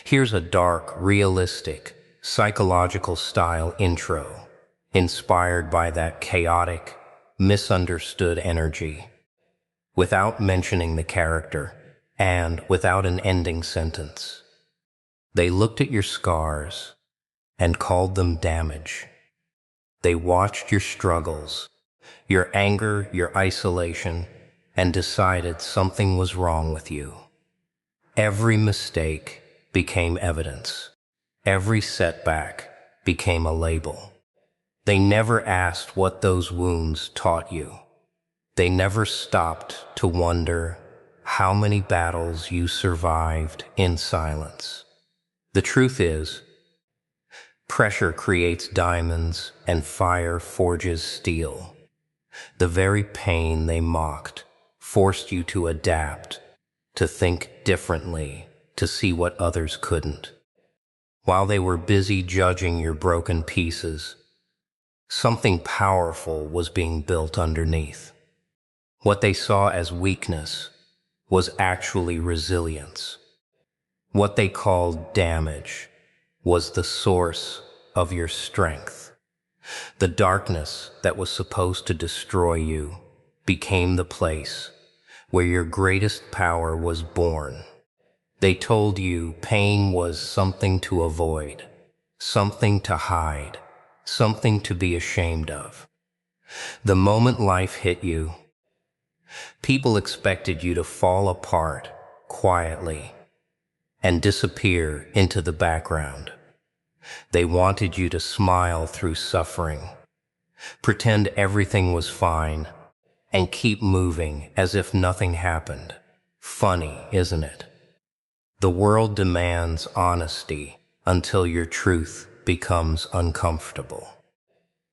Here's a dark, realistic, psychological style intro, inspired by that chaotic, misunderstood energy, without mentioning the character, and without an ending sentence. They looked at your scars and called them damage. They watched your struggles, your anger, your isolation, and decided something was wrong with you. Every mistake became evidence. Every setback became a label. They never asked what those wounds taught you. They never stopped to wonder how many battles you survived in silence. The truth is, pressure creates diamonds and fire forges steel. The very pain they mocked forced you to adapt, to think differently, to see what others couldn't. While they were busy judging your broken pieces, something powerful was being built underneath. What they saw as weakness was actually resilience. What they called damage was the source of your strength. The darkness that was supposed to destroy you became the place where your greatest power was born. They told you pain was something to avoid, something to hide, something to be ashamed of. The moment life hit you, people expected you to fall apart quietly and disappear into the background. They wanted you to smile through suffering, pretend everything was fine, and keep moving as if nothing happened. Funny, isn't it? The world demands honesty until your truth becomes uncomfortable.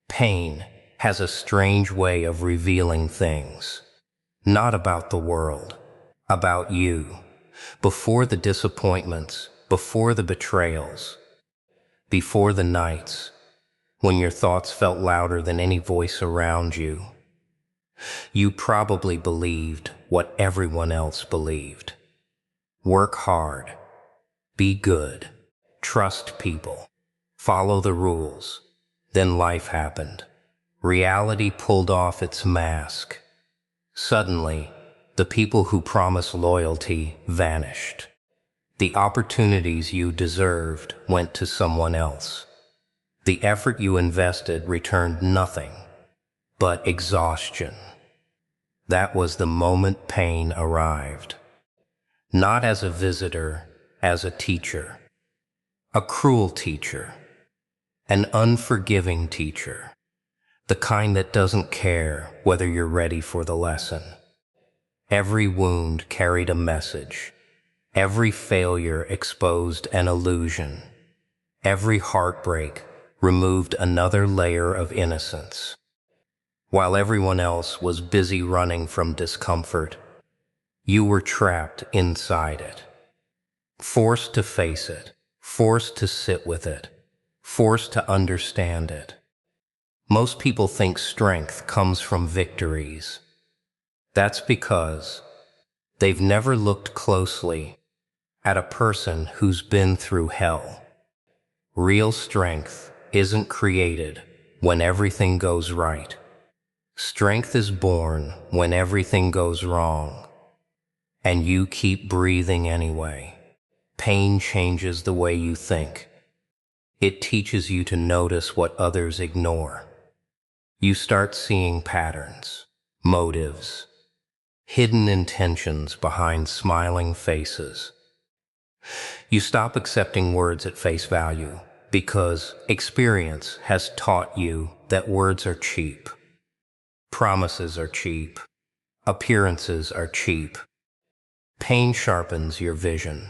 Pain has a strange way of revealing things, not about the world, about you. Before the disappointments, before the betrayals, before the nights when your thoughts felt louder than any voice around you, you probably believed what everyone else believed. Work hard, be good, trust people, follow the rules. Then life happened. Reality pulled off its mask. Suddenly, the people who promised loyalty vanished. The opportunities you deserved went to someone else. The effort you invested returned nothing but exhaustion. That was the moment pain arrived. Not as a visitor, as a teacher. A cruel teacher. An unforgiving teacher. The kind that doesn't care whether you're ready for the lesson. Every wound carried a message. Every failure exposed an illusion. Every heartbreak removed another layer of innocence. While everyone else was busy running from discomfort, you were trapped inside it. Forced to face it, forced to sit with it, forced to understand it. Most people think strength comes from victories. That's because they've never looked closely at a person who's been through hell. Real strength isn't created when everything goes right. Strength is born when everything goes wrong, and you keep breathing anyway. Pain changes the way you think. It teaches you to notice what others ignore. You start seeing patterns, motives, hidden intentions behind smiling faces. You stop accepting words at face value because experience has taught you that words are cheap. Promises are cheap. Appearances are cheap. Pain sharpens your vision.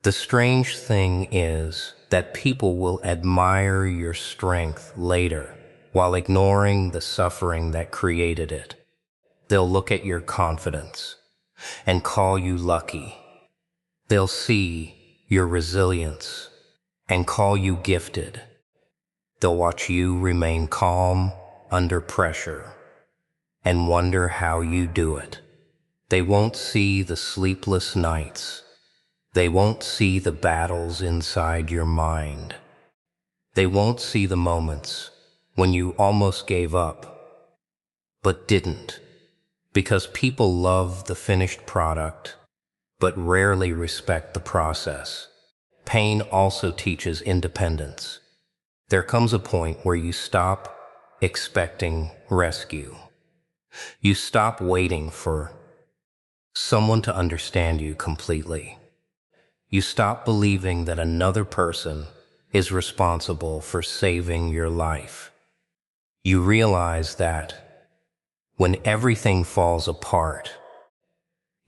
The strange thing is that people will admire your strength later while ignoring the suffering that created it. They'll look at your confidence and call you lucky. They'll see your resilience and call you gifted. They'll watch you remain calm under pressure and wonder how you do it. They won't see the sleepless nights, They won't see the battles inside your mind. They won't see the moments when you almost gave up, but didn't. Because people love the finished product, but rarely respect the process. Pain also teaches independence. There comes a point where you stop expecting rescue. You stop waiting for someone to understand you completely. You stop believing that another person is responsible for saving your life. You realize that when everything falls apart,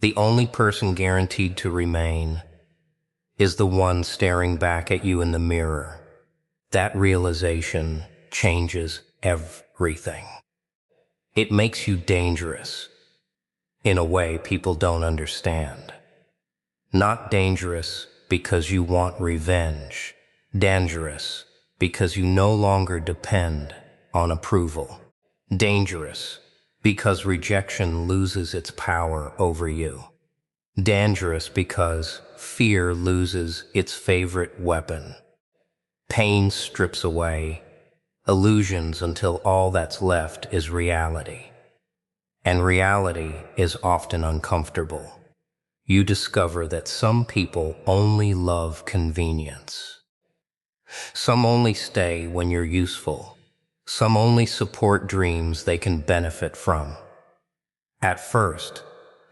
the only person guaranteed to remain is the one staring back at you in the mirror. That realization changes everything. It makes you dangerous in a way people don't understand. Not dangerous because you want revenge. Dangerous because you no longer depend on approval. Dangerous because rejection loses its power over you. Dangerous because fear loses its favorite weapon. Pain strips away illusions until all that's left is reality. And reality is often uncomfortable. You discover that some people only love convenience. Some only stay when you're useful. Some only support dreams they can benefit from. At first,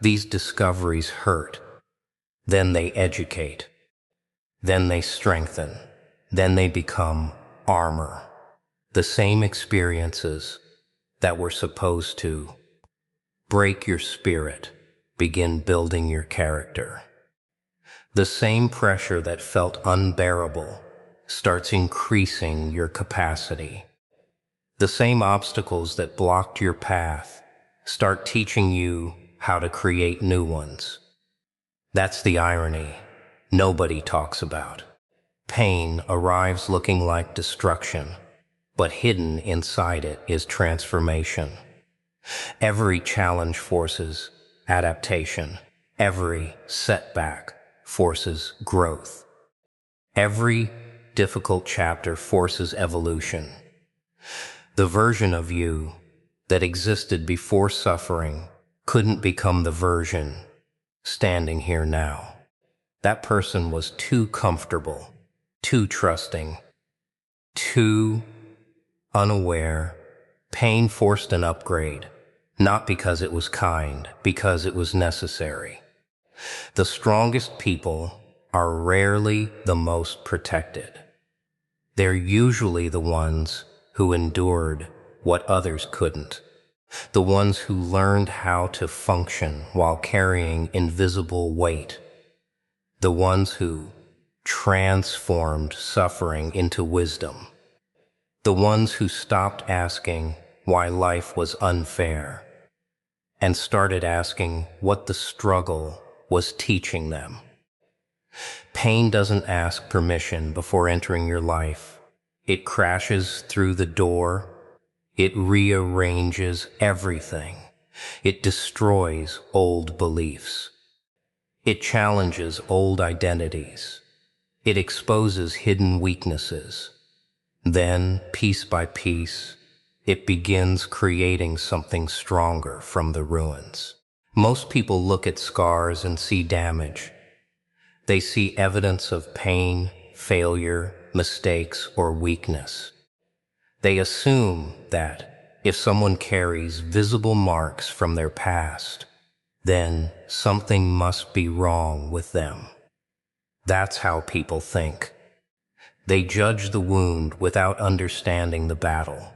these discoveries hurt. Then they educate. Then they strengthen. Then they become armor. The same experiences that were supposed to break your spirit begin building your character. The same pressure that felt unbearable starts increasing your capacity. The same obstacles that blocked your path start teaching you how to create new ones. That's the irony nobody talks about. Pain arrives looking like destruction, but hidden inside it is transformation. Every challenge forces adaptation. Every setback forces growth. Every difficult chapter forces evolution. The version of you that existed before suffering couldn't become the version standing here now. That person was too comfortable, too trusting, too unaware. Pain forced an upgrade, not because it was kind, because it was necessary. The strongest people are rarely the most protected. They're usually the ones who endured what others couldn't. The ones who learned how to function while carrying invisible weight. The ones who transformed suffering into wisdom. The ones who stopped asking why life was unfair and started asking what the struggle was teaching them. Pain doesn't ask permission before entering your life. It crashes through the door. It rearranges everything. It destroys old beliefs. It challenges old identities. It exposes hidden weaknesses. Then, piece by piece, it begins creating something stronger from the ruins. Most people look at scars and see damage. They see evidence of pain, failure, mistakes, or weakness. They assume that if someone carries visible marks from their past, then something must be wrong with them. That's how people think. They judge the wound without understanding the battle.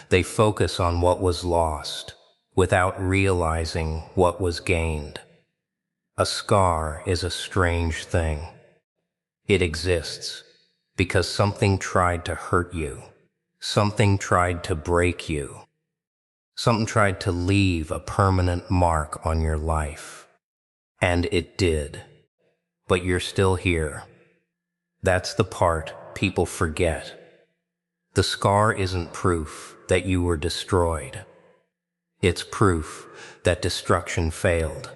They focus on what was lost without realizing what was gained. A scar is a strange thing. It exists because something tried to hurt you. Something tried to break you. Something tried to leave a permanent mark on your life. And it did. But you're still here. That's the part people forget. The scar isn't proof that you were destroyed. It's proof that destruction failed.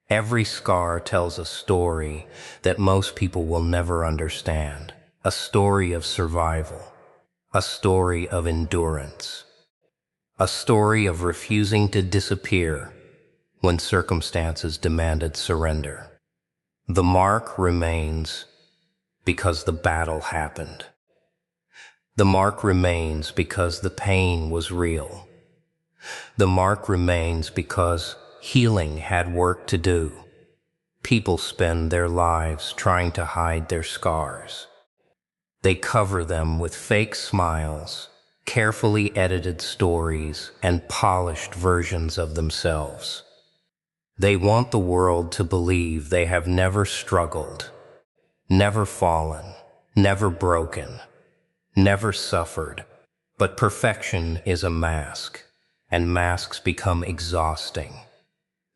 Every scar tells a story that most people will never understand. A story of survival. A story of endurance. A story of refusing to disappear when circumstances demanded surrender. The mark remains because the battle happened. The mark remains because the pain was real. The mark remains because healing had work to do. People spend their lives trying to hide their scars. They cover them with fake smiles, carefully edited stories, and polished versions of themselves. They want the world to believe they have never struggled, never fallen, never broken, never suffered. But perfection is a mask, and masks become exhausting.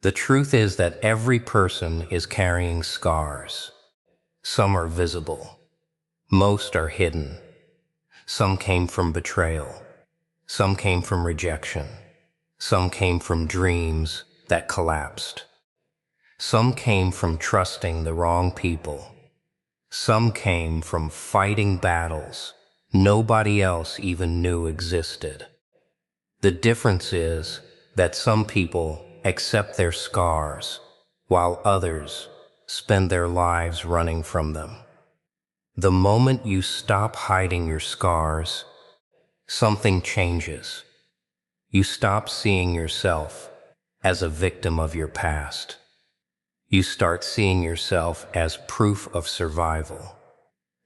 The truth is that every person is carrying scars. Some are visible. Most are hidden. Some came from betrayal. Some came from rejection. Some came from dreams that collapsed. Some came from trusting the wrong people. Some came from fighting battles nobody else even knew existed. The difference is that some people accept their scars, while others spend their lives running from them. The moment you stop hiding your scars, something changes. You stop seeing yourself as a victim of your past. You start seeing yourself as proof of survival.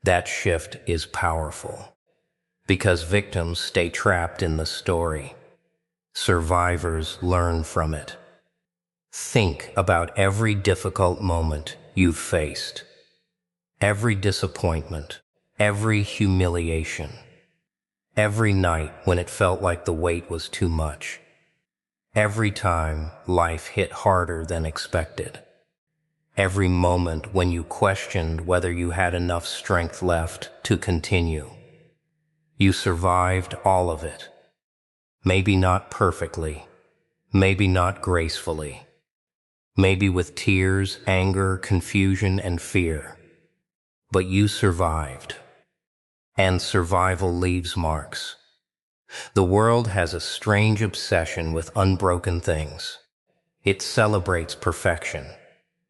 That shift is powerful, because victims stay trapped in the story. Survivors learn from it. Think about every difficult moment you've faced, every disappointment, every humiliation, every night when it felt like the weight was too much, every time life hit harder than expected, every moment when you questioned whether you had enough strength left to continue. You survived all of it. Maybe not perfectly, maybe not gracefully, maybe with tears, anger, confusion, and fear. But you survived. And survival leaves marks. The world has a strange obsession with unbroken things. It celebrates perfection.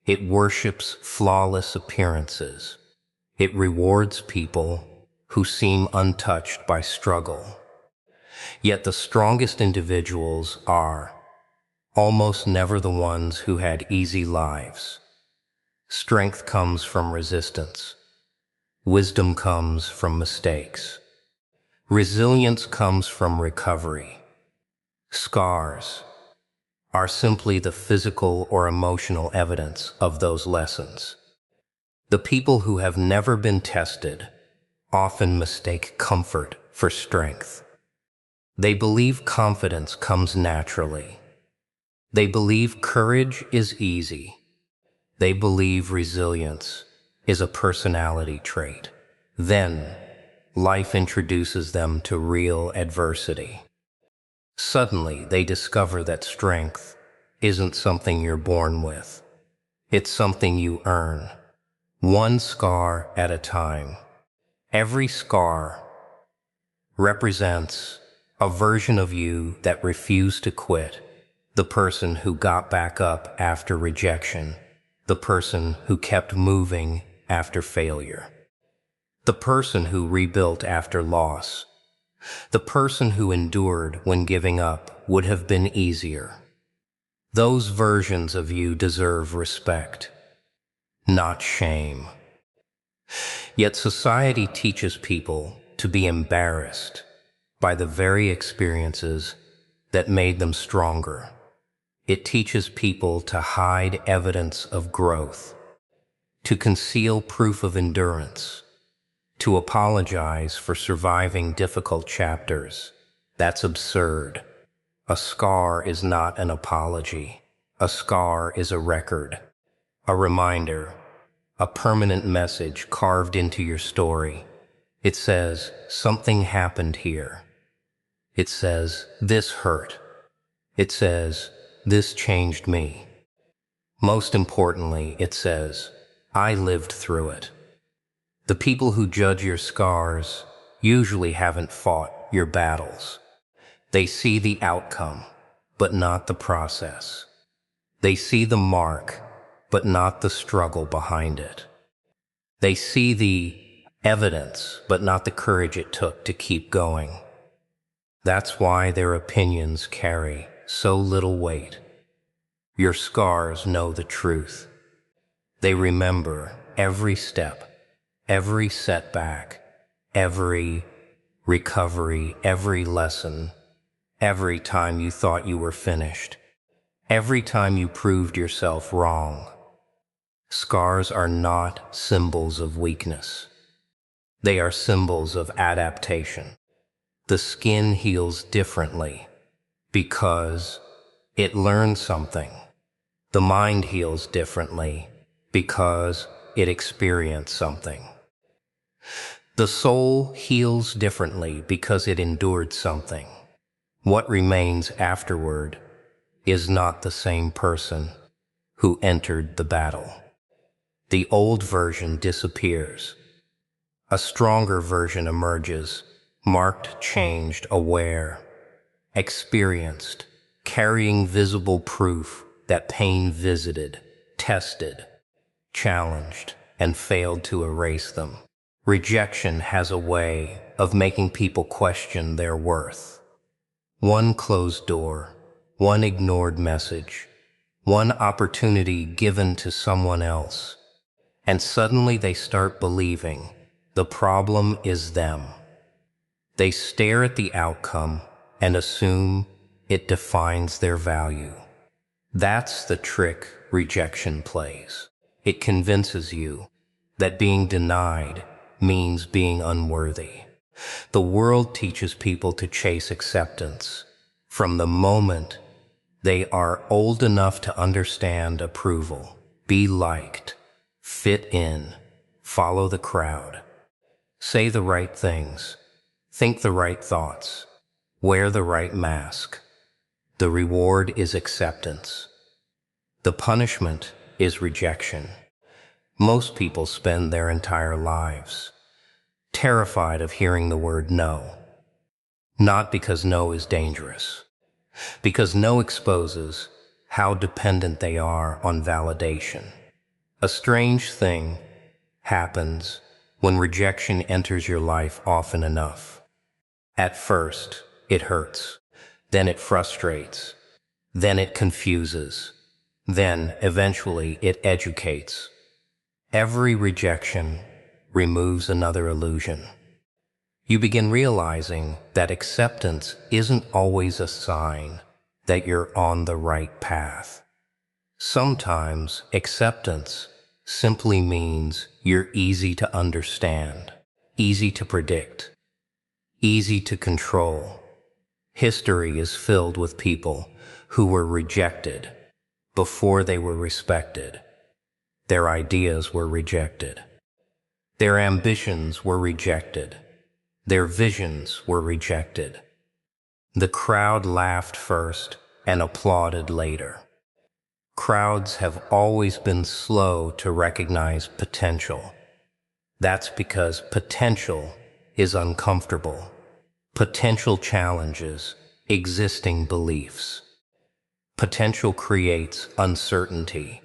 It worships flawless appearances. It rewards people who seem untouched by struggle. Yet the strongest individuals are almost never the ones who had easy lives. Strength comes from resistance. Wisdom comes from mistakes. Resilience comes from recovery. Scars are simply the physical or emotional evidence of those lessons. The people who have never been tested often mistake comfort for strength. They believe confidence comes naturally. They believe courage is easy. They believe resilience is a personality trait. Then, life introduces them to real adversity. Suddenly, they discover that strength isn't something you're born with. It's something you earn, one scar at a time. Every scar represents a version of you that refused to quit, the person who got back up after rejection, the person who kept moving after failure, the person who rebuilt after loss, the person who endured when giving up would have been easier. Those versions of you deserve respect, not shame. Yet society teaches people to be embarrassed by the very experiences that made them stronger. It teaches people to hide evidence of growth, to conceal proof of endurance, to apologize for surviving difficult chapters. That's absurd. A scar is not an apology. A scar is a record, a reminder, a permanent message carved into your story. It says, something happened here. It says, this hurt. It says, this changed me. Most importantly, it says, I lived through it. The people who judge your scars usually haven't fought your battles. They see the outcome, but not the process. They see the mark, but not the struggle behind it. They see the evidence, but not the courage it took to keep going. That's why their opinions carry so little weight. Your scars know the truth. They remember every step, every setback, every recovery, every lesson, every time you thought you were finished, every time you proved yourself wrong. Scars are not symbols of weakness. They are symbols of adaptation. The skin heals differently because it learned something. The mind heals differently because it experienced something. The soul heals differently because it endured something. What remains afterward is not the same person who entered the battle. The old version disappears. A stronger version emerges, marked, changed, aware, experienced, carrying visible proof that pain visited, tested, challenged, and failed to erase them. Rejection has a way of making people question their worth. One closed door, one ignored message, one opportunity given to someone else, and suddenly they start believing the problem is them. They stare at the outcome and assume it defines their value. That's the trick rejection plays. It convinces you that being denied means being unworthy. The world teaches people to chase acceptance from the moment they are old enough to understand approval, be liked, fit in, follow the crowd, say the right things, think the right thoughts, wear the right mask. The reward is acceptance. The punishment is rejection. Most people spend their entire lives terrified of hearing the word no. Not because no is dangerous, because no exposes how dependent they are on validation. A strange thing happens when rejection enters your life often enough. At first, it hurts. Then it frustrates. Then it confuses. Then, eventually, it educates. Every rejection removes another illusion. You begin realizing that acceptance isn't always a sign that you're on the right path. Sometimes acceptance simply means you're easy to understand, easy to predict, easy to control. History is filled with people who were rejected before they were respected. Their ideas were rejected. Their ambitions were rejected. Their visions were rejected. The crowd laughed first and applauded later. Crowds have always been slow to recognize potential. That's because potential is uncomfortable. Potential challenges existing beliefs. Potential creates uncertainty.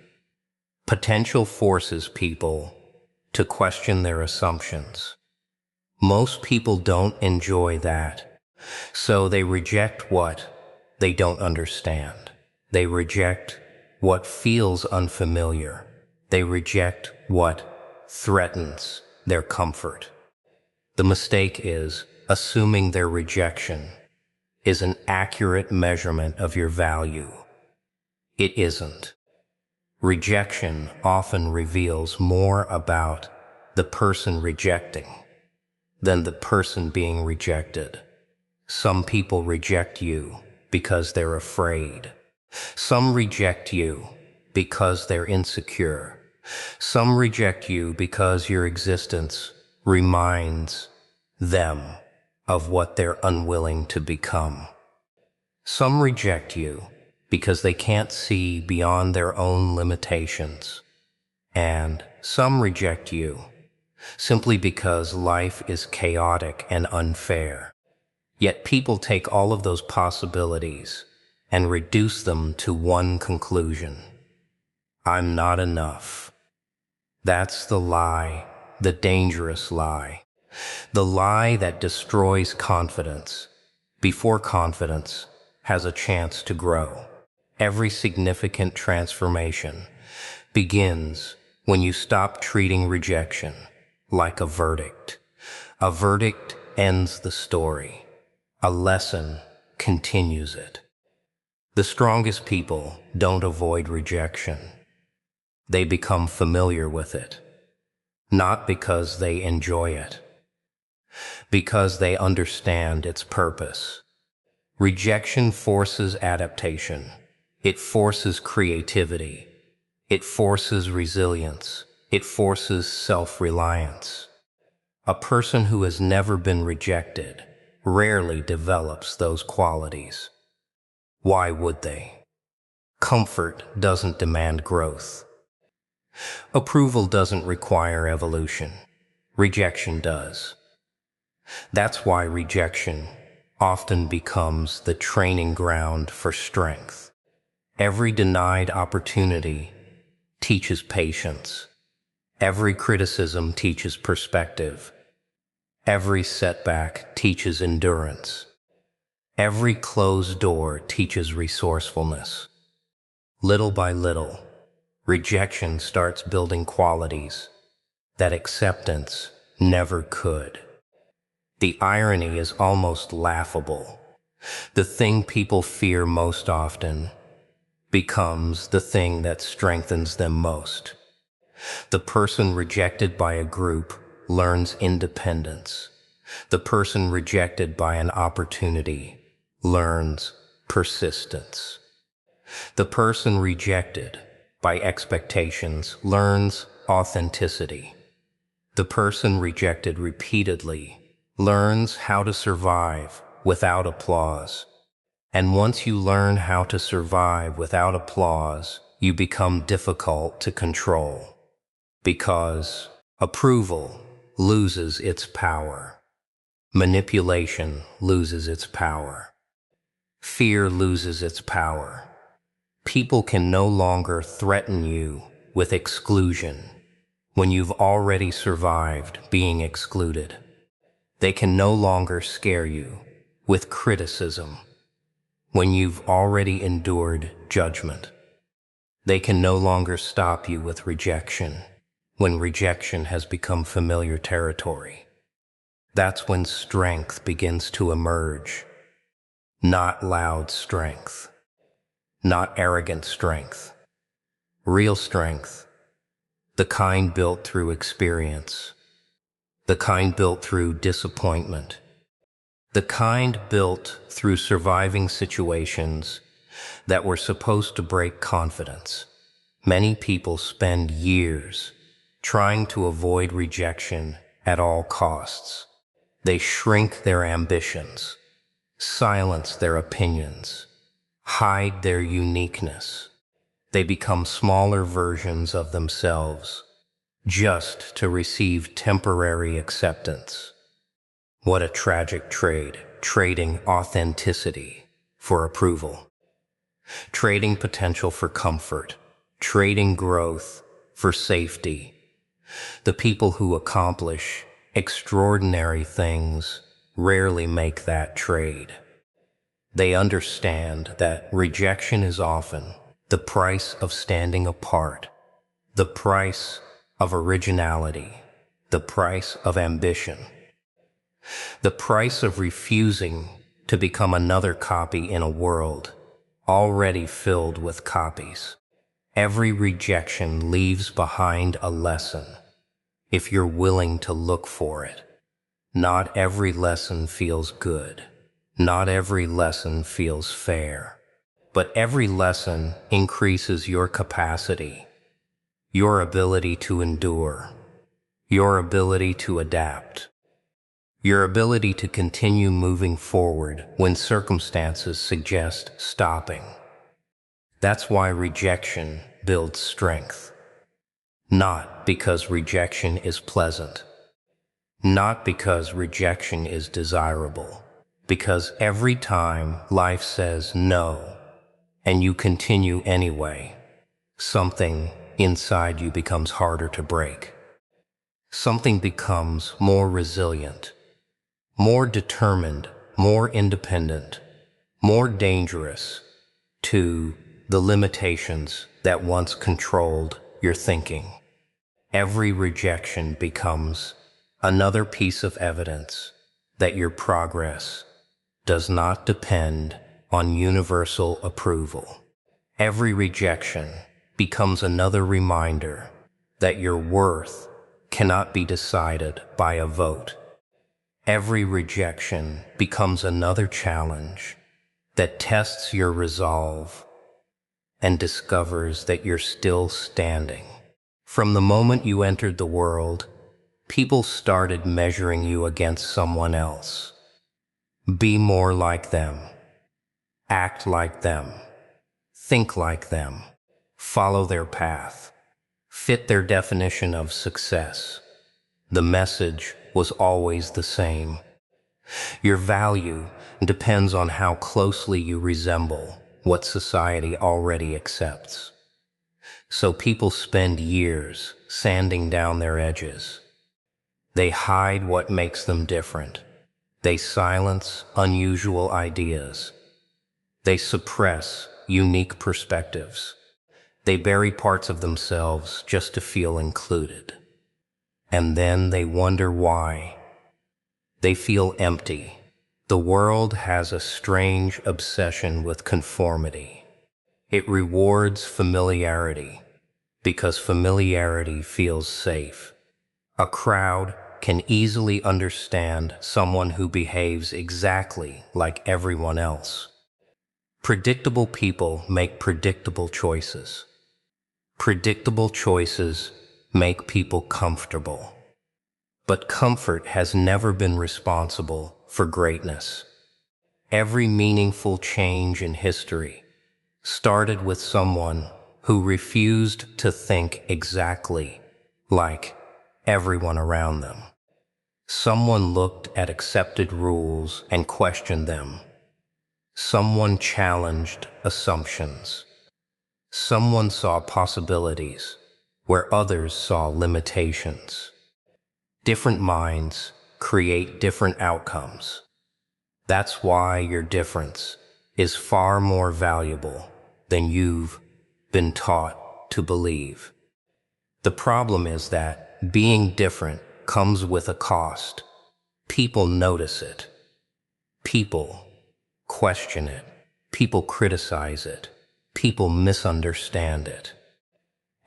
Potential forces people to question their assumptions. Most people don't enjoy that, so they reject what they don't understand. They reject what feels unfamiliar. They reject what threatens their comfort. The mistake is assuming their rejection is an accurate measurement of your value. It isn't. Rejection often reveals more about the person rejecting than the person being rejected. Some people reject you because they're afraid. Some reject you because they're insecure. Some reject you because your existence reminds them of what they're unwilling to become. Some reject you because they can't see beyond their own limitations. And some reject you simply because life is chaotic and unfair. Yet people take all of those possibilities and reduce them to one conclusion: I'm not enough. That's the lie, the dangerous lie, the lie that destroys confidence before confidence has a chance to grow. Every significant transformation begins when you stop treating rejection like a verdict. A verdict ends the story. A lesson continues it. The strongest people don't avoid rejection. They become familiar with it, not because they enjoy it, because they understand its purpose. Rejection forces adaptation. It forces creativity. It forces resilience. It forces self-reliance. A person who has never been rejected rarely develops those qualities. Why would they? Comfort doesn't demand growth. Approval doesn't require evolution. Rejection does. That's why rejection often becomes the training ground for strength. Every denied opportunity teaches patience. Every criticism teaches perspective. Every setback teaches endurance. Every closed door teaches resourcefulness. Little by little, rejection starts building qualities that acceptance never could. The irony is almost laughable. The thing people fear most often becomes the thing that strengthens them most. The person rejected by a group learns independence. The person rejected by an opportunity learns persistence. The person rejected by expectations learns authenticity. The person rejected repeatedly learns how to survive without applause. And once you learn how to survive without applause, you become difficult to control. Because approval loses its power. Manipulation loses its power. Fear loses its power. People can no longer threaten you with exclusion when you've already survived being excluded. They can no longer scare you with criticism when you've already endured judgment. They can no longer stop you with rejection when rejection has become familiar territory. That's when strength begins to emerge. Not loud strength, not arrogant strength. Real strength, the kind built through experience, the kind built through disappointment, the kind built through surviving situations that were supposed to break confidence. Many people spend years trying to avoid rejection at all costs. They shrink their ambitions, silence their opinions, hide their uniqueness. They become smaller versions of themselves just to receive temporary acceptance. What a tragic trade, trading authenticity for approval, trading potential for comfort, trading growth for safety. The people who accomplish extraordinary things rarely make that trade. They understand that rejection is often the price of standing apart, the price of originality, the price of ambition, the price of refusing to become another copy in a world already filled with copies. Every rejection leaves behind a lesson if you're willing to look for it. Not every lesson feels good. Not every lesson feels fair. But every lesson increases your capacity, your ability to endure, your ability to adapt, your ability to continue moving forward when circumstances suggest stopping. That's why rejection builds strength. Not because rejection is pleasant. Not because rejection is desirable. Because every time life says no, and you continue anyway, something inside you becomes harder to break. Something becomes more resilient, more determined, more independent, more dangerous to the limitations that once controlled your thinking. Every rejection becomes another piece of evidence that your progress does not depend on universal approval. Every rejection becomes another reminder that your worth cannot be decided by a vote. Every rejection becomes another challenge that tests your resolve and discovers that you're still standing. From the moment you entered the world, people started measuring you against someone else. Be more like them. Act like them. Think like them. Follow their path. Fit their definition of success. The message was always the same. Your value depends on how closely you resemble what society already accepts. So people spend years sanding down their edges. They hide what makes them different. They silence unusual ideas. They suppress unique perspectives. They bury parts of themselves just to feel included. And then they wonder why. They feel empty. The world has a strange obsession with conformity. It rewards familiarity because familiarity feels safe. A crowd can easily understand someone who behaves exactly like everyone else. Predictable people make predictable choices. Predictable choices make people comfortable. But comfort has never been responsible for greatness. Every meaningful change in history started with someone who refused to think exactly like everyone around them. Someone looked at accepted rules and questioned them. Someone challenged assumptions. Someone saw possibilities where others saw limitations. Different minds create different outcomes. That's why your difference is far more valuable than you've been taught to believe. The problem is that being different comes with a cost. People notice it. People question it. People criticize it. People misunderstand it.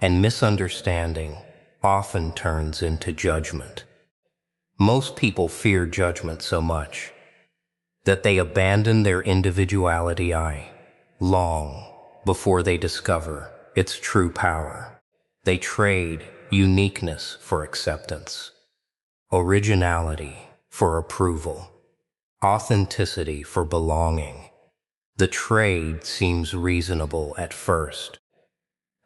And misunderstanding often turns into judgment. Most people fear judgment so much that they abandon their individuality long before they discover its true power. They trade uniqueness for acceptance, originality for approval, authenticity for belonging. The trade seems reasonable at first,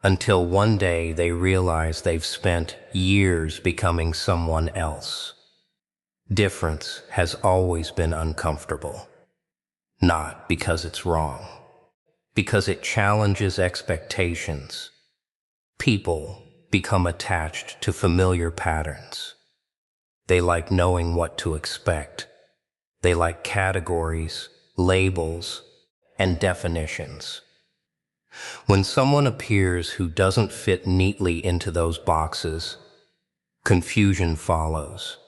until one day they realize they've spent years becoming someone else. Difference has always been uncomfortable, not because it's wrong, because it challenges expectations. People become attached to familiar patterns. They like knowing what to expect. They like categories, labels, and definitions. When someone appears who doesn't fit neatly into those boxes, confusion follows.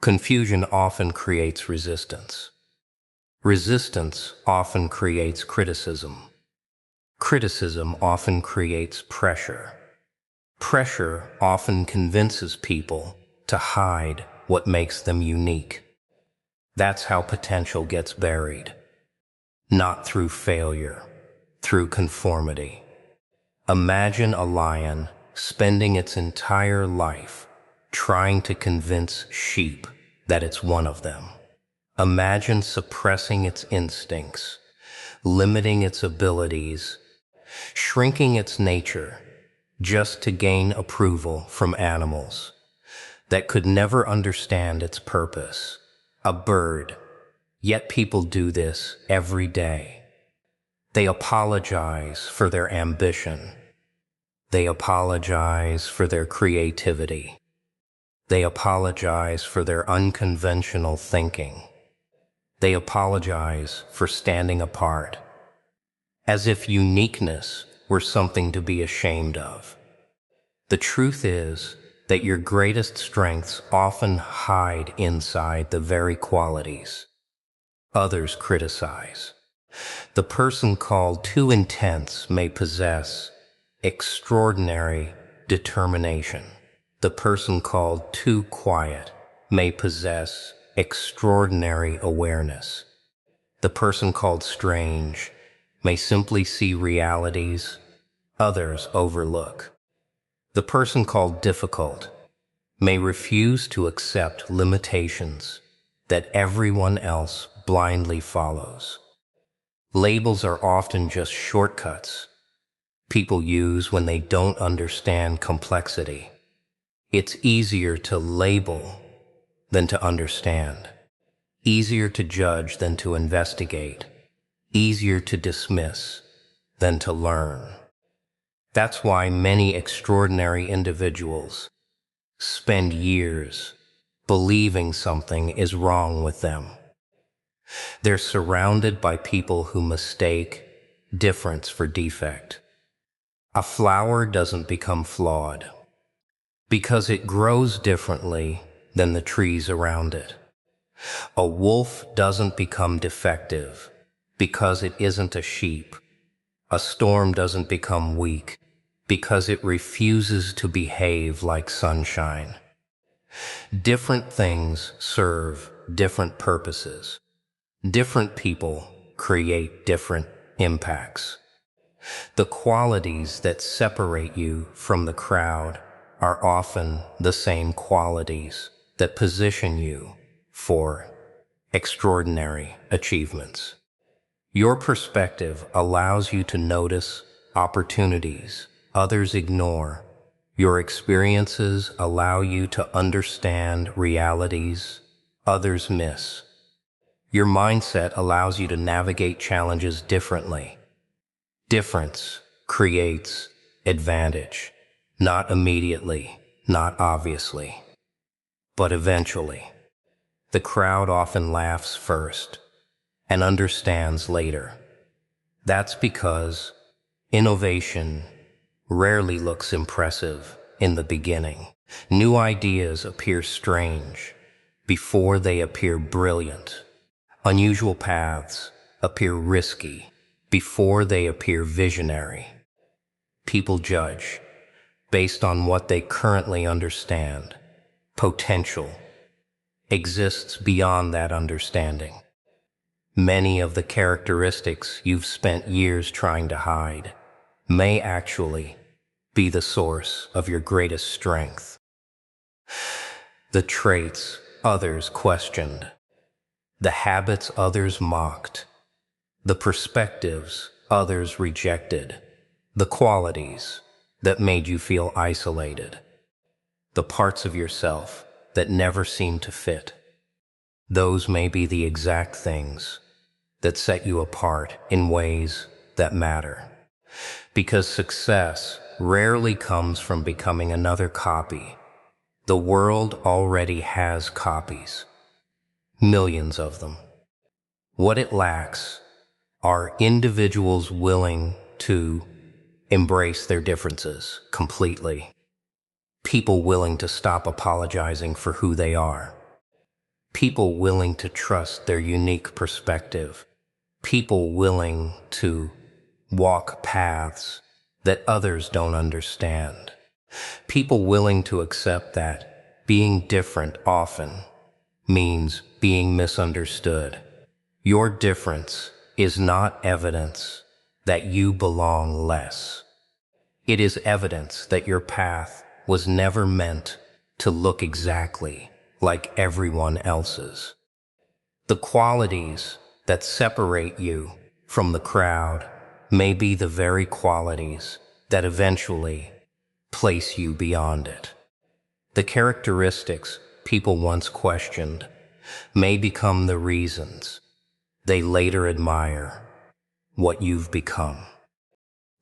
Confusion often creates resistance. Resistance often creates criticism. Criticism often creates pressure. Pressure often convinces people to hide what makes them unique. That's how potential gets buried. Not through failure, through conformity. Imagine a lion spending its entire life trying to convince sheep that it's one of them. Imagine suppressing its instincts, limiting its abilities, shrinking its nature just to gain approval from animals that could never understand its purpose. A bird, yet people do this every day. They apologize for their ambition. They apologize for their creativity. They apologize for their unconventional thinking. They apologize for standing apart, as if uniqueness were something to be ashamed of. The truth is that your greatest strengths often hide inside the very qualities others criticize. The person called too intense may possess extraordinary determination. The person called too quiet may possess extraordinary awareness. The person called strange may simply see realities others overlook. The person called difficult may refuse to accept limitations that everyone else blindly follows. Labels are often just shortcuts people use when they don't understand complexity. It's easier to label than to understand, easier to judge than to investigate, easier to dismiss than to learn. That's why many extraordinary individuals spend years believing something is wrong with them. They're surrounded by people who mistake difference for defect. A flower doesn't become flawed because it grows differently than the trees around it. A wolf doesn't become defective because it isn't a sheep. A storm doesn't become weak because it refuses to behave like sunshine. Different things serve different purposes. Different people create different impacts. The qualities that separate you from the crowd are often the same qualities that position you for extraordinary achievements. Your perspective allows you to notice opportunities others ignore. Your experiences allow you to understand realities others miss. Your mindset allows you to navigate challenges differently. Difference creates advantage, not immediately, not obviously, but eventually. The crowd often laughs first and understands later. That's because innovation rarely looks impressive in the beginning. New ideas appear strange before they appear brilliant. Unusual paths appear risky before they appear visionary. People judge based on what they currently understand. Potential exists beyond that understanding. Many of the characteristics you've spent years trying to hide may actually be the source of your greatest strength. The traits others questioned, the habits others mocked, the perspectives others rejected, the qualities that made you feel isolated, the parts of yourself that never seemed to fit. Those may be the exact things that set you apart in ways that matter. Because success rarely comes from becoming another copy. The world already has copies, millions of them. What it lacks are individuals willing to embrace their differences completely. People willing to stop apologizing for who they are. People willing to trust their unique perspective. People willing to walk paths that others don't understand. People willing to accept that being different often means being misunderstood. Your difference is not evidence that you belong less. It is evidence that your path was never meant to look exactly like everyone else's. The qualities that separate you from the crowd may be the very qualities that eventually place you beyond it. The characteristics people once questioned may become the reasons they later admire what you've become.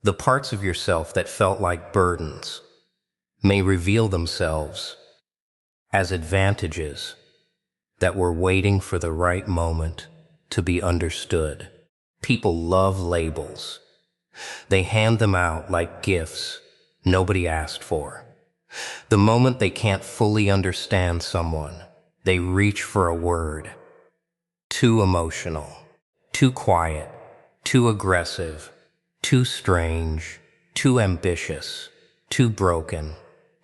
The parts of yourself that felt like burdens may reveal themselves as advantages that were waiting for the right moment to be understood. People love labels. They hand them out like gifts nobody asked for. The moment they can't fully understand someone, they reach for a word. Too emotional, too quiet, too aggressive, too strange, too ambitious, too broken,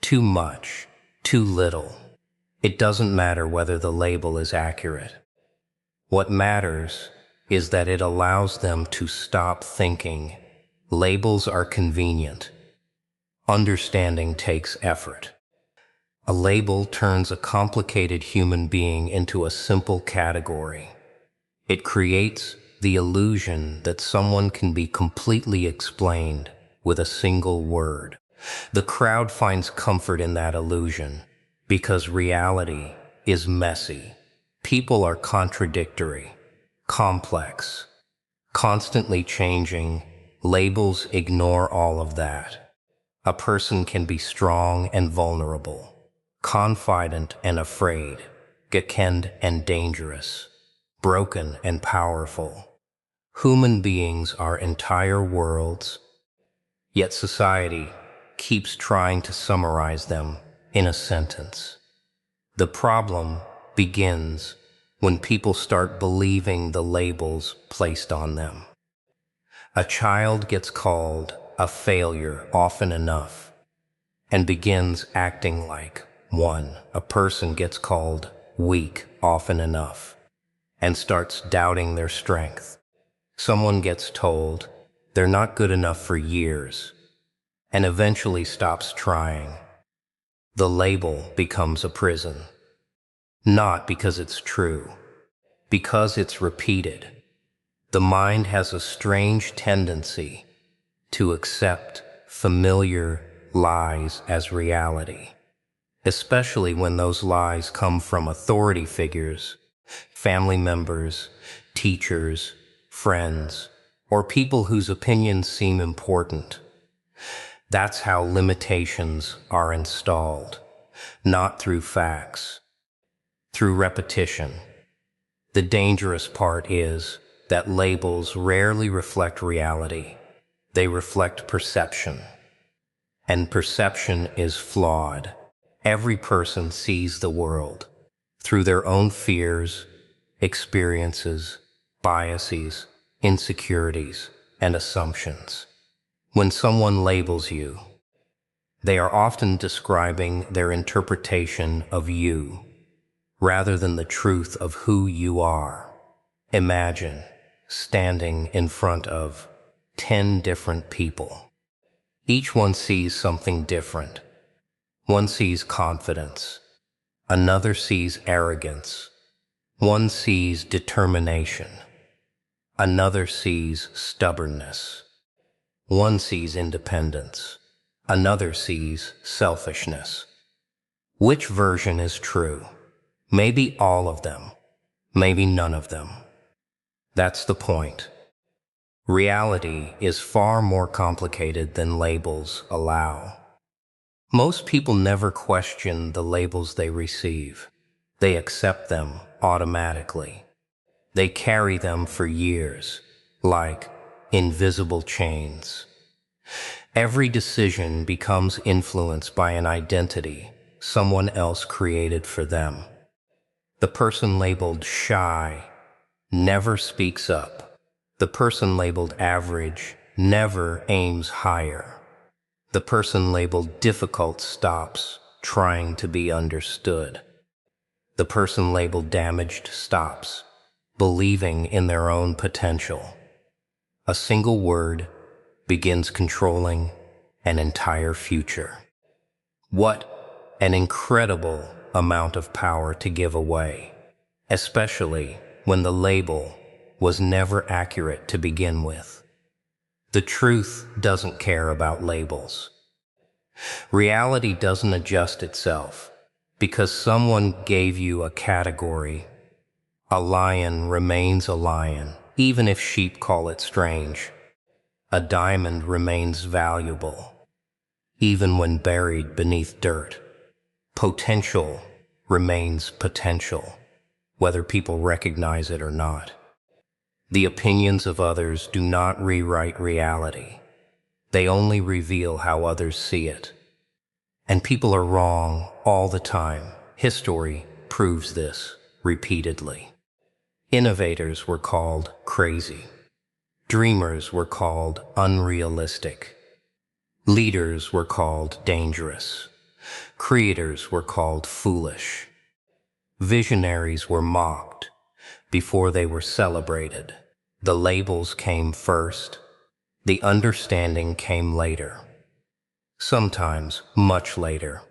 too much, too little. It doesn't matter whether the label is accurate. What matters is that it allows them to stop thinking labels are convenient. Understanding takes effort. A label turns a complicated human being into a simple category. It creates the illusion that someone can be completely explained with a single word. The crowd finds comfort in that illusion because reality is messy. People are contradictory, complex, constantly changing. Labels ignore all of that. A person can be strong and vulnerable, confident and afraid, gekend and dangerous, broken and powerful. Human beings are entire worlds, yet society keeps trying to summarize them in a sentence. The problem begins when people start believing the labels placed on them. A child gets called a failure often enough and begins acting like one. A person gets called weak often enough and starts doubting their strength. Someone gets told they're not good enough for years and eventually stops trying. The label becomes a prison. Not because it's true, because it's repeated. The mind has a strange tendency to accept familiar lies as reality, especially when those lies come from authority figures, family members, teachers, friends, or people whose opinions seem important. That's how limitations are installed, not through facts, through repetition. The dangerous part is that labels rarely reflect reality. They reflect perception. And perception is flawed. Every person sees the world through their own fears, experiences, biases, insecurities, and assumptions. When someone labels you, they are often describing their interpretation of you rather than the truth of who you are. Imagine standing in front of 10 different people. Each one sees something different. One sees confidence. Another sees arrogance. One sees determination. Another sees stubbornness. One sees independence. Another sees selfishness. Which version is true? Maybe all of them. Maybe none of them. That's the point. Reality is far more complicated than labels allow. Most people never question the labels they receive. They accept them automatically. They carry them for years, like invisible chains. Every decision becomes influenced by an identity someone else created for them. The person labeled shy never speaks up. The person labeled average never aims higher. The person labeled difficult stops trying to be understood. The person labeled damaged stops believing in their own potential. A single word begins controlling an entire future. What an incredible amount of power to give away, especially when the label was never accurate to begin with. The truth doesn't care about labels. Reality doesn't adjust itself. Because someone gave you a category, a lion remains a lion, even if sheep call it strange. A diamond remains valuable, even when buried beneath dirt. Potential remains potential, whether people recognize it or not. The opinions of others do not rewrite reality. They only reveal how others see it. And people are wrong all the time. History proves this repeatedly. Innovators were called crazy. Dreamers were called unrealistic. Leaders were called dangerous. Creators were called foolish. Visionaries were mocked before they were celebrated. The labels came first. The understanding came later. Sometimes much later.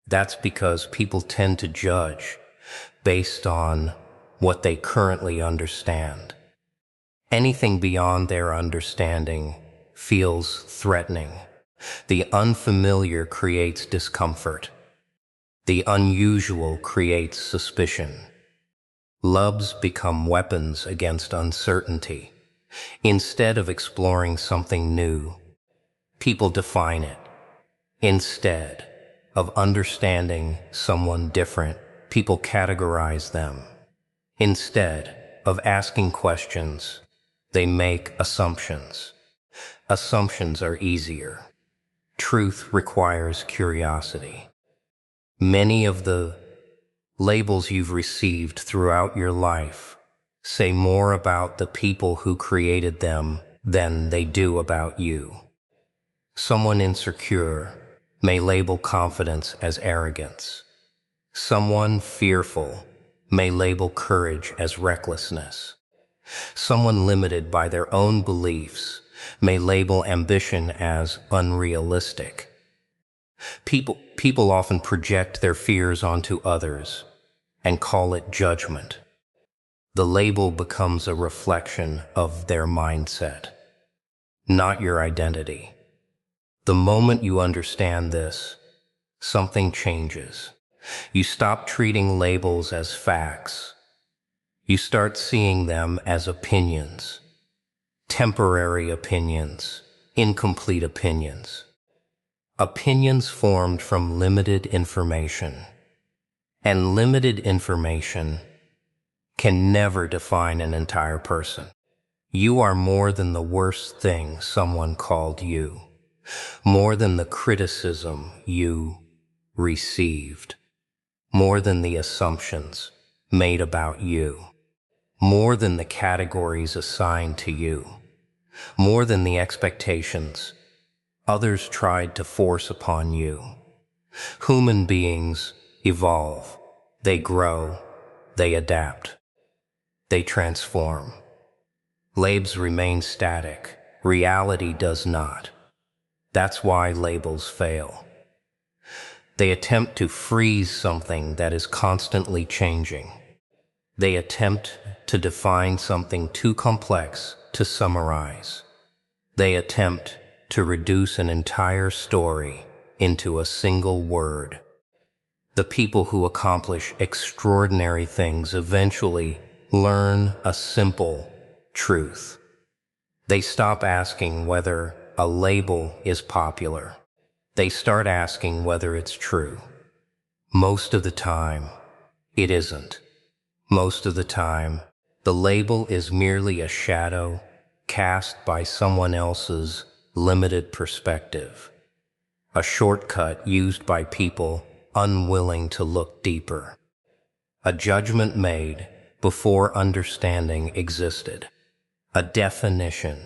That's because people tend to judge based on what they currently understand. Anything beyond their understanding feels threatening. The unfamiliar creates discomfort. The unusual creates suspicion. Labels become weapons against uncertainty. Instead of exploring something new, people define it. Instead of understanding someone different, people categorize them. Instead of asking questions, they make assumptions. Assumptions are easier. Truth requires curiosity. Many of the labels you've received throughout your life say more about the people who created them than they do about you. Someone insecure may label confidence as arrogance. Someone fearful may label courage as recklessness. Someone limited by their own beliefs may label ambition as unrealistic. People often project their fears onto others and call it judgment. The label becomes a reflection of their mindset, not your identity. The moment you understand this, something changes. You stop treating labels as facts. You start seeing them as opinions, temporary opinions, incomplete opinions. Opinions formed from limited information. And limited information can never define an entire person. You are more than the worst thing someone called you, more than the criticism you received, more than the assumptions made about you, more than the categories assigned to you, more than the expectations others tried to force upon you. Human beings evolve, they grow, they adapt, they transform. Labels remain static, reality does not. That's why labels fail. They attempt to freeze something that is constantly changing. They attempt to define something too complex to summarize. They attempt to reduce an entire story into a single word. The people who accomplish extraordinary things eventually learn a simple truth. They stop asking whether a label is popular. They start asking whether it's true. Most of the time, it isn't. Most of the time, the label is merely a shadow cast by someone else's limited perspective. A shortcut used by people unwilling to look deeper. A judgment made before understanding existed. A definition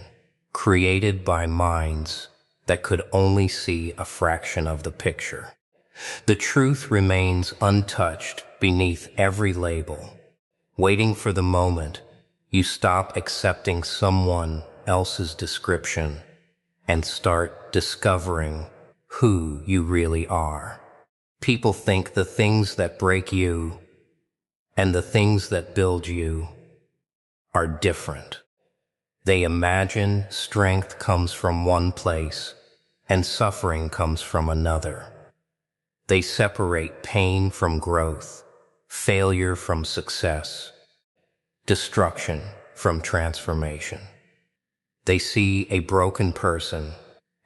created by minds that could only see a fraction of the picture. The truth remains untouched beneath every label, waiting for the moment you stop accepting someone else's description and start discovering who you really are. People think the things that break you and the things that build you are different. They imagine strength comes from one place and suffering comes from another. They separate pain from growth, failure from success, destruction from transformation. They see a broken person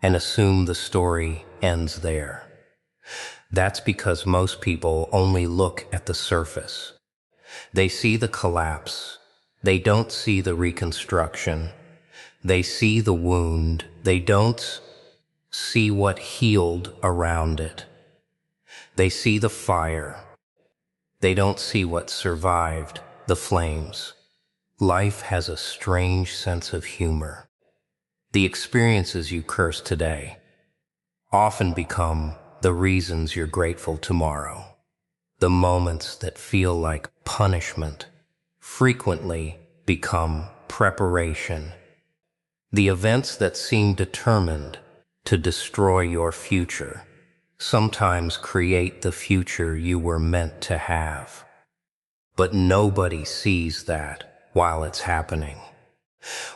and assume the story ends there. That's because most people only look at the surface. They see the collapse. They don't see the reconstruction. They see the wound. They don't see what healed around it. They see the fire. They don't see what survived the flames. Life has a strange sense of humor. The experiences you curse today often become the reasons you're grateful tomorrow. The moments that feel like punishment frequently become preparation. The events that seem determined to destroy your future sometimes create the future you were meant to have. But nobody sees that while it's happening.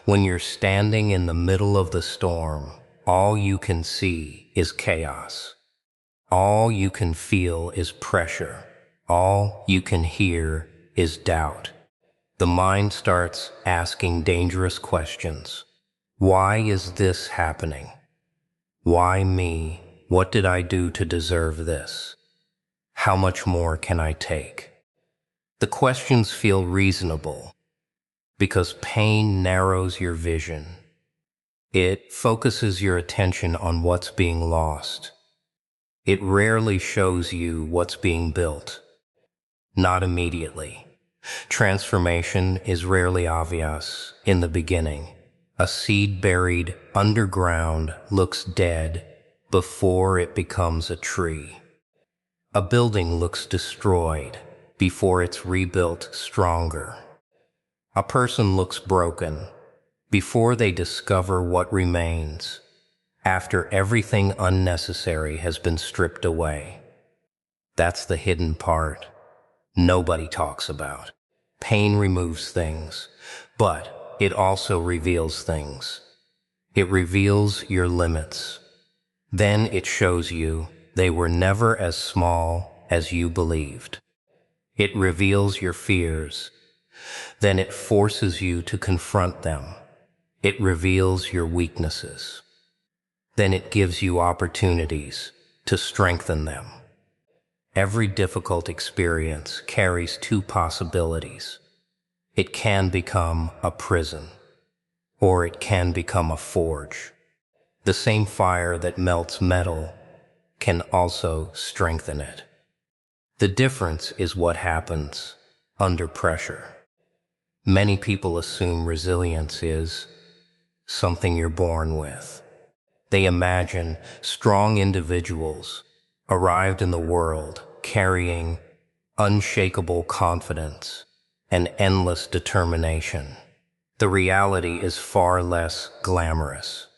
When you're standing in the middle of the storm, all you can see is chaos. All you can feel is pressure. All you can hear is doubt. The mind starts asking dangerous questions. Why is this happening? Why me? What did I do to deserve this? How much more can I take? The questions feel reasonable because pain narrows your vision. It focuses your attention on what's being lost. It rarely shows you what's being built. Not immediately. Transformation is rarely obvious in the beginning. A seed buried underground looks dead before it becomes a tree. A building looks destroyed before it's rebuilt stronger. A person looks broken before they discover what remains, after everything unnecessary has been stripped away. That's the hidden part nobody talks about. Pain removes things, but it also reveals things. It reveals your limits. Then it shows you they were never as small as you believed. It reveals your fears. Then it forces you to confront them. It reveals your weaknesses. Then it gives you opportunities to strengthen them. Every difficult experience carries two possibilities. It can become a prison, or it can become a forge. The same fire that melts metal can also strengthen it. The difference is what happens under pressure. Many people assume resilience is something you're born with. They imagine strong individuals arrived in the world carrying unshakable confidence and endless determination. The reality is far less glamorous.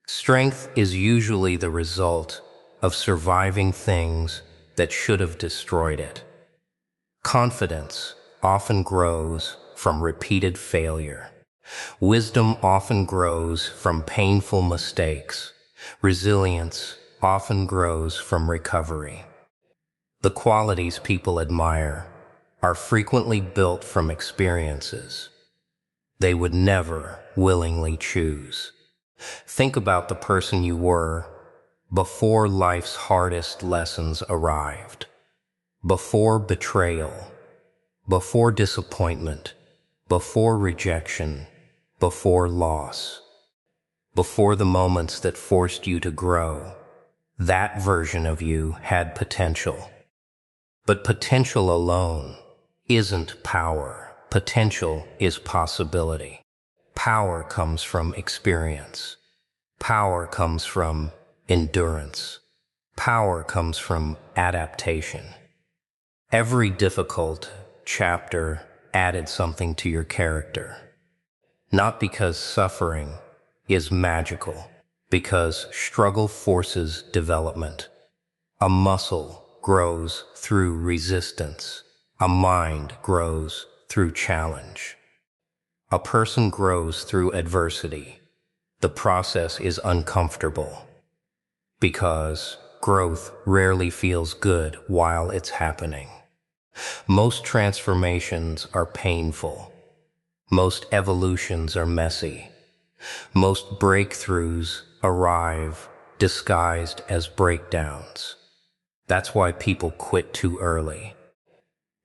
Strength is usually the result of surviving things that should have destroyed it. Confidence often grows from repeated failure. Wisdom often grows from painful mistakes. Resilience often grows from recovery. The qualities people admire are frequently built from experiences they would never willingly choose. Think about the person you were before life's hardest lessons arrived, before betrayal, before disappointment, before rejection, before loss, before the moments that forced you to grow. That version of you had potential. But potential alone isn't power. Potential is possibility. Power comes from experience. Power comes from endurance. Power comes from adaptation. Every difficult chapter added something to your character. Not because suffering is magical, because struggle forces development. A muscle grows through resistance. A mind grows through challenge. A person grows through adversity. The process is uncomfortable because growth rarely feels good while it's happening. Most transformations are painful. Most evolutions are messy. Most breakthroughs arrive disguised as breakdowns. That's why people quit too early.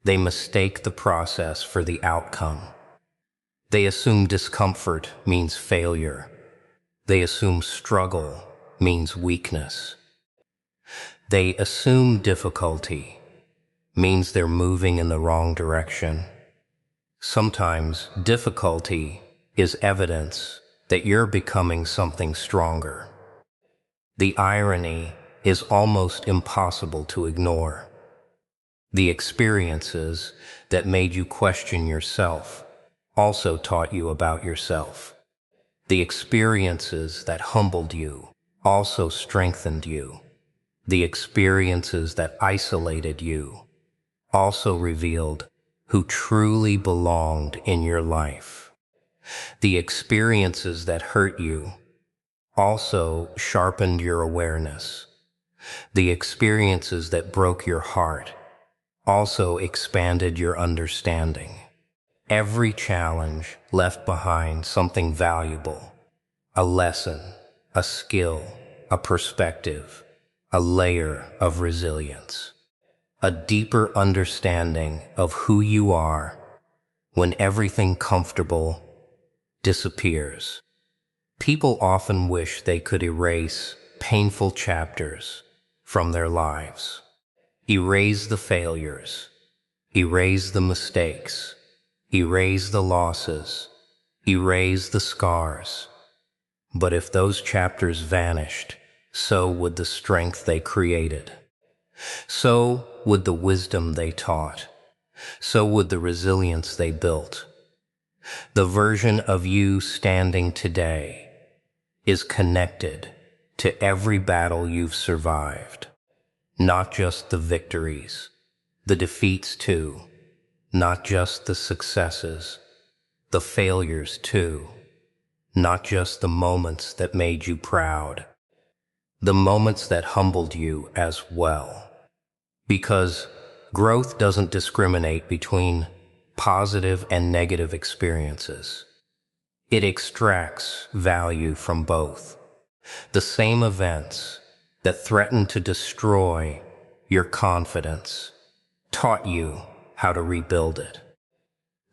They mistake the process for the outcome. They assume discomfort means failure. They assume struggle means weakness. They assume difficulty means they're moving in the wrong direction. Sometimes difficulty is evidence that you're becoming something stronger. The irony is almost impossible to ignore. The experiences that made you question yourself also taught you about yourself. The experiences that humbled you also strengthened you. The experiences that isolated you also revealed who truly belonged in your life. The experiences that hurt you also sharpened your awareness. The experiences that broke your heart also expanded your understanding. Every challenge left behind something valuable, a lesson, a skill, a perspective, a layer of resilience, a deeper understanding of who you are when everything comfortable disappears. People often wish they could erase painful chapters from their lives. Erase the failures, erase the mistakes, erase the losses, erase the scars. But if those chapters vanished, so would the strength they created. So would the wisdom they taught. So would the resilience they built. The version of you standing today is connected to every battle you've survived. Not just the victories, the defeats too. Not just the successes, the failures too. Not just the moments that made you proud, the moments that humbled you as well. Because growth doesn't discriminate between positive and negative experiences. It extracts value from both. The same events that threatened to destroy your confidence taught you how to rebuild it.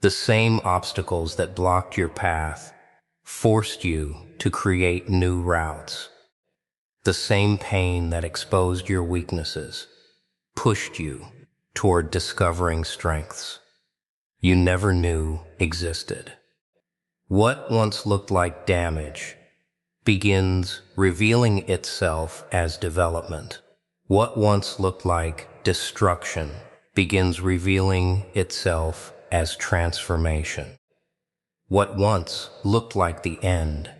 The same obstacles that blocked your path forced you to create new routes. The same pain that exposed your weaknesses pushed you toward discovering strengths you never knew existed. What once looked like damage begins revealing itself as development. What once looked like destruction begins revealing itself as transformation. What once looked like the end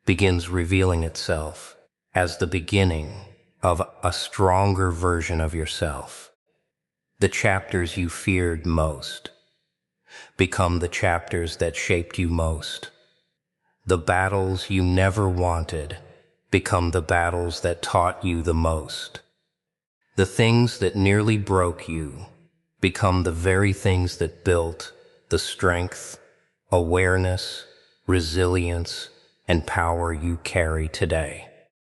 begins revealing itself as the beginning of a stronger version of yourself. The chapters you feared most become the chapters that shaped you most. The battles you never wanted become the battles that taught you the most. The things that nearly broke you become the very things that built the strength, awareness, resilience, and power you carry today.